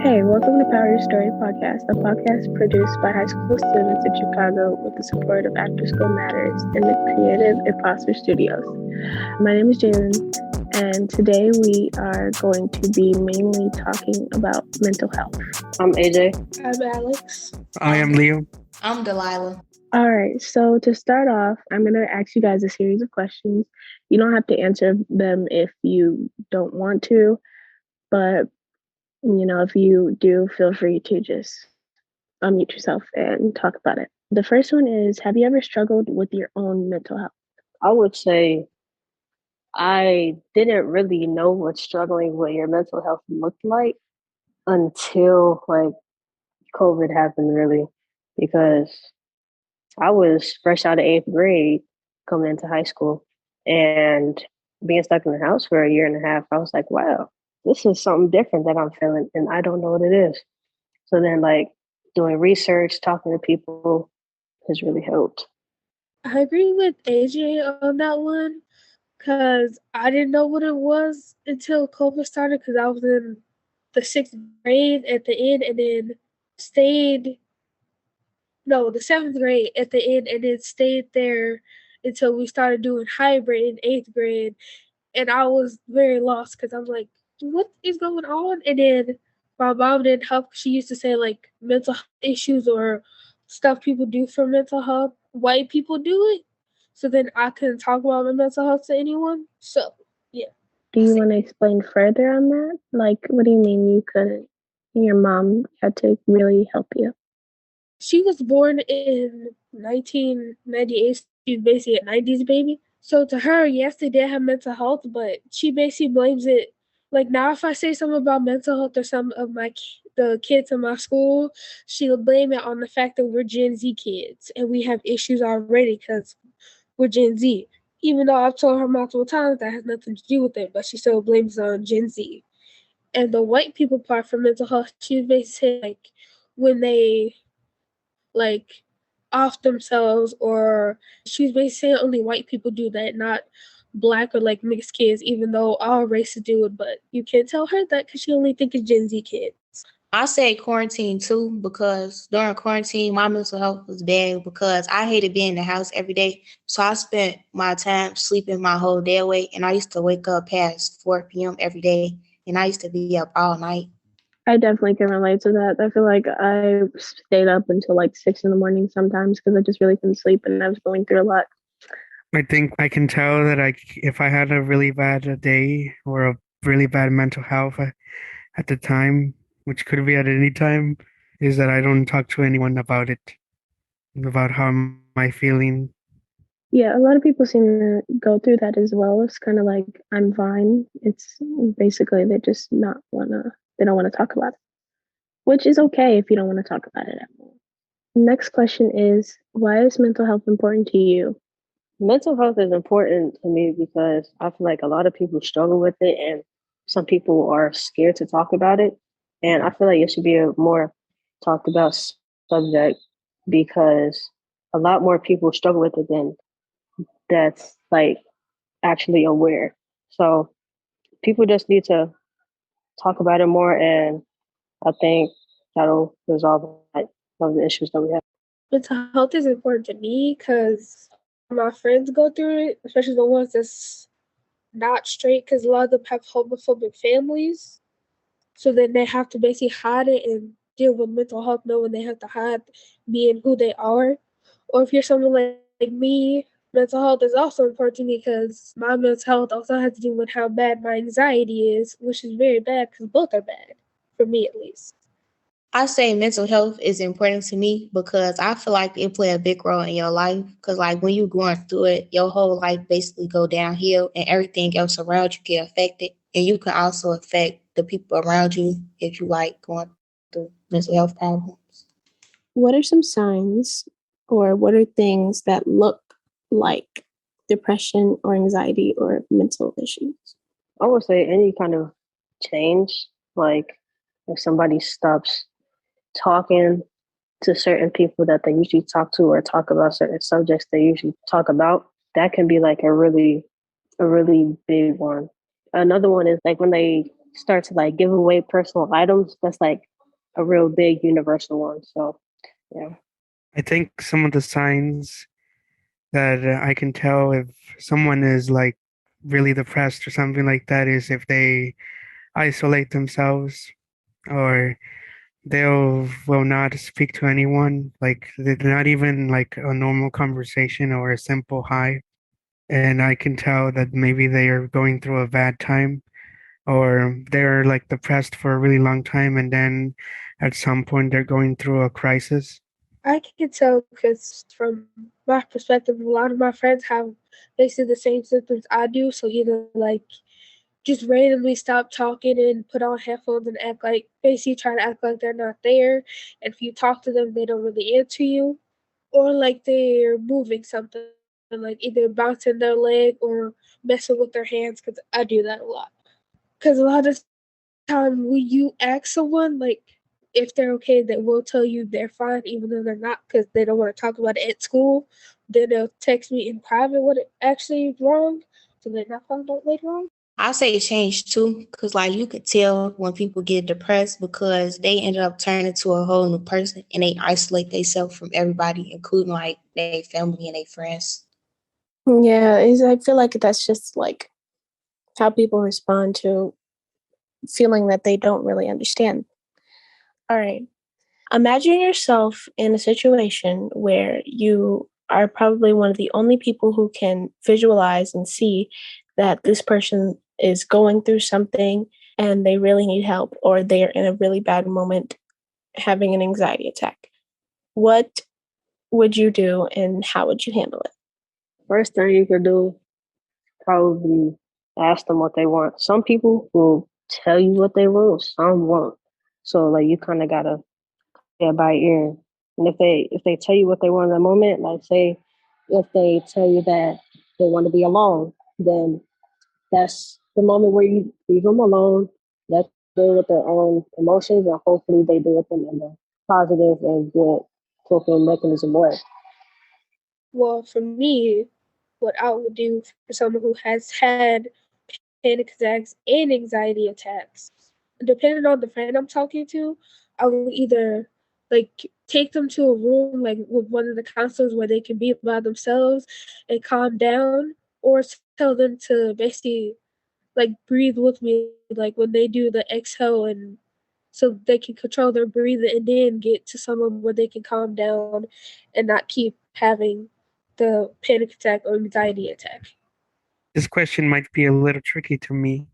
Hey, welcome to Power Your Story podcast, a podcast produced by high school students in Chicago with the support of After School Matters and the Creative Imposter Studios. My name is Jaylin, and today we are going to be mainly talking about mental health. I'm AJ. I'm Alex. I am Leo. I'm Dalilah. All right, so to start off, I'm going to ask you guys a series of questions. You don't have to answer them if you don't want to, but if you do, feel free to just unmute yourself and talk about it. The first one is, have you ever struggled with your own mental health? I would say I didn't really know what struggling with your mental health looked like until COVID happened, really, because I was fresh out of 8th grade coming into high school, and being stuck in the house for a year and a half, I was like, wow, this is something different that I'm feeling, and I don't know what it is. So then, doing research, talking to people has really helped. I agree with AJ on that one because I didn't know what it was until COVID started because I was in the 6th grade at the end and then the 7th grade at the end and then stayed there until we started doing hybrid in 8th grade. And I was very lost because I was like, what is going on? And then my mom didn't help. She used to say mental health issues or stuff people do for mental health. White people do it. So then I couldn't talk about my mental health to anyone. So, yeah. Do you want to explain further on that? What do you mean you couldn't? Your mom had to really help you. She was born in 1998. She's basically a 90s baby. So to her, yes, they did have mental health, but she basically blames it. Like now, if I say something about mental health or some of the kids in my school, she'll blame it on the fact that we're Gen Z kids and we have issues already because we're Gen Z. Even though I've told her multiple times that has nothing to do with it, but she still blames it on Gen Z. And the white people part for mental health, she basically when they off themselves, or she was basically saying only white people do that, not black or mixed kids, even though all races do it. But you can't tell her that because she only thinks it's Gen Z kids. I say quarantine too because during quarantine, my mental health was bad because I hated being in the house every day. So I spent my time sleeping my whole day away, and I used to wake up past 4 p.m. every day, and I used to be up all night. I definitely can relate to that. I feel like I stayed up until 6 in the morning sometimes because I just really couldn't sleep and I was going through a lot. I think I can tell that if I had a really bad day or a really bad mental health at the time, which could be at any time, is that I don't talk to anyone about it, about how am I feeling. Yeah, a lot of people seem to go through that as well. It's kind of like, I'm fine. It's basically they don't want to talk about it, which is okay if you don't want to talk about it at all. Next question is, why is mental health important to you? Mental health is important to me because I feel like a lot of people struggle with it and some people are scared to talk about it. And I feel like it should be a more talked about subject because a lot more people struggle with it than that's actually aware. So people just need to talk about it more, and I think that'll resolve a lot of the issues that we have. Mental health is important to me because my friends go through it, especially the ones that's not straight, because a lot of them have homophobic families. So then they have to basically hide it and deal with mental health knowing they have to hide being who they are. Or if you're someone like me, mental health is also important to me because my mental health also has to do with how bad my anxiety is, which is very bad because both are bad, for me at least. I say mental health is important to me because I feel like it play a big role in your life. Because when you're going through it, your whole life basically go downhill, and everything else around you get affected. And you can also affect the people around you if you going through mental health problems. What are some signs, or what are things that look like depression or anxiety or mental issues? I would say any kind of change, like if somebody stops talking to certain people that they usually talk to or talk about certain subjects they usually talk about, that can be a really big one. Another one is like when they start to like give away personal items. That's like a real big universal one. So yeah. I think some of the signs that I can tell if someone is like really depressed or something like that is if they isolate themselves or they'll will not speak to anyone, like they're not even like a normal conversation or a simple hi. And I can tell that maybe they are going through a bad time or they're like depressed for a really long time and then at some point they're going through a crisis. I can tell because from my perspective, a lot of my friends have basically the same symptoms I do. So either like just randomly stop talking and put on headphones and act like basically trying to act like they're not there. And if you talk to them, they don't really answer you, or like they're moving something, like either bouncing their leg or messing with their hands. Because I do that a lot. Because a lot of time when you ask someone like if they're okay, they will tell you they're fine, even though they're not, because they don't want to talk about it at school. Then they'll text me in private what actually is wrong, so they're not found out later on. I say change too, because like you could tell when people get depressed because they end up turning to a whole new person and they isolate themselves from everybody, including like their family and their friends. Yeah, I feel like that's just like how people respond to feeling that they don't really understand. All right. Imagine yourself in a situation where you are probably one of the only people who can visualize and see that this person is going through something and they really need help, or they're in a really bad moment having an anxiety attack. What would you do and how would you handle it? First thing you could do, probably ask them what they want. Some people will tell you what they want, some won't. So like you kind of gotta play it by ear. And if they tell you what they want in the moment, like say if they tell you that they want to be alone, then that's the moment where you leave them alone. Let them deal with their own emotions, and hopefully they deal with them in a positive and good coping mechanism way. Well, for me, what I would do for someone who has had panic attacks and anxiety attacks, depending on the friend I'm talking to, I will either like take them to a room like with one of the counselors where they can be by themselves and calm down, or tell them to basically like breathe with me, like when they do the exhale, and so they can control their breathing and then get to somewhere where they can calm down and not keep having the panic attack or anxiety attack. This question might be a little tricky to me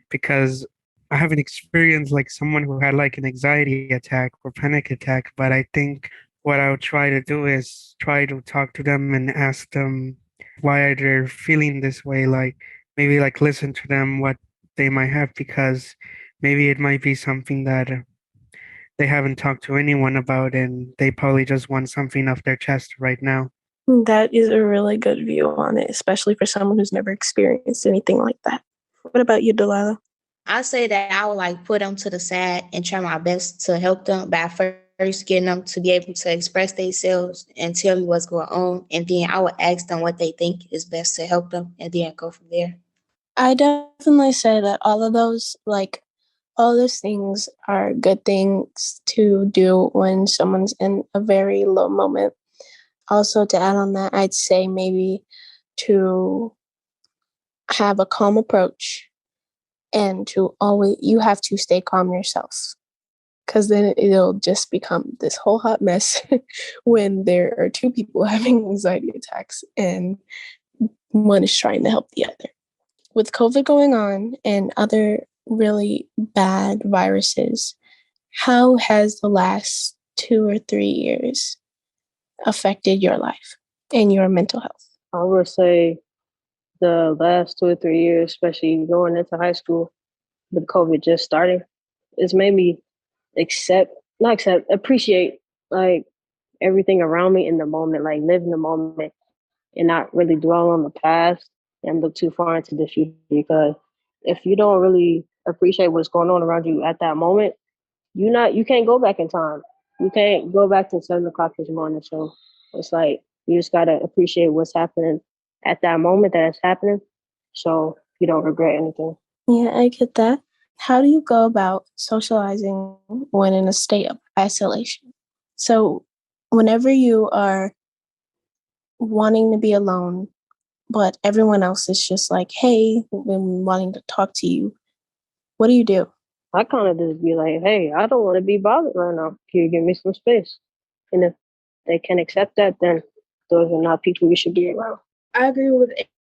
because I haven't experienced like someone who had like an anxiety attack or panic attack, but I think what I would try to do is try to talk to them and ask them why they're feeling this way, like maybe like listen to them what they might have because maybe it might be something that they haven't talked to anyone about and they probably just want something off their chest right now. That is a really good view on it, especially for someone who's never experienced anything like that. What about you, Delilah? I say that I would like put them to the side and try my best to help them by first getting them to be able to express themselves and tell me what's going on. And then I would ask them what they think is best to help them and then go from there. I definitely say that all those things are good things to do when someone's in a very low moment. Also, to add on that, I'd say maybe to have a calm approach and you have to stay calm yourself because then it'll just become this whole hot mess when there are two people having anxiety attacks and one is trying to help the other. With COVID going on and other really bad viruses, how has the last 2 or 3 years affected your life and your mental health? I would say the last 2 or 3 years, especially going into high school with COVID just starting, it's made me not accept, appreciate like everything around me in the moment, like live in the moment and not really dwell on the past and look too far into the future. Because if you don't really appreciate what's going on around you at that moment, you can't go back in time. You can't go back to 7 o'clock this morning. So it's like you just gotta appreciate what's happening at that moment that it's happening. So you don't regret anything. Yeah, I get that. How do you go about socializing when in a state of isolation? So, whenever you are wanting to be alone, but everyone else is just like, hey, when wanting to talk to you, what do you do? I kind of just be like, hey, I don't want to be bothered right now. Can you give me some space? And if they can accept that, then those are not people you should be around. I agree with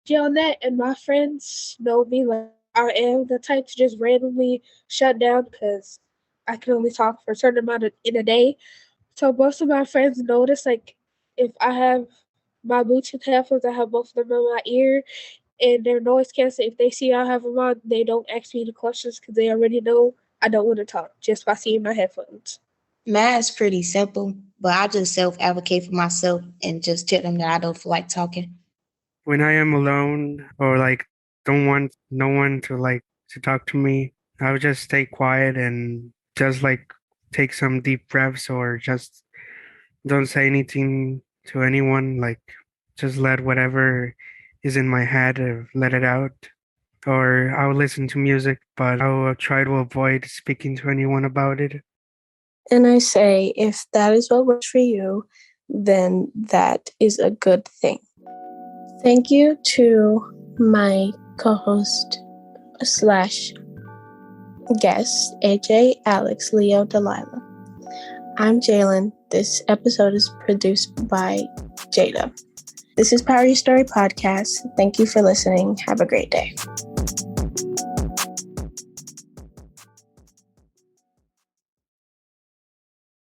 AJ on that, and my friends know me. Like, I am the type to just randomly shut down because I can only talk for a certain amount in a day. So most of my friends notice, like, if I have my Bluetooth headphones, I have both of them in my ear, and they're noise canceling. If they see I have them on, they don't ask me any questions because they already know I don't want to talk just by seeing my headphones. Mine's pretty simple, but I just self advocate for myself and just tell them that I don't feel like talking. When I am alone or like don't want no one to to talk to me, I would just stay quiet and just take some deep breaths or just don't say anything to anyone. Like just let whatever is in my head let it out. Or I'll listen to music, but I'll try to avoid speaking to anyone about it. And I say, if that is what works for you, then that is a good thing. Thank you to my co-host / guest, AJ, Alex, Leo, Dalilah. I'm Jaylin. This episode is produced by Jada. This is Power Your Story Podcast. Thank you for listening. Have a great day.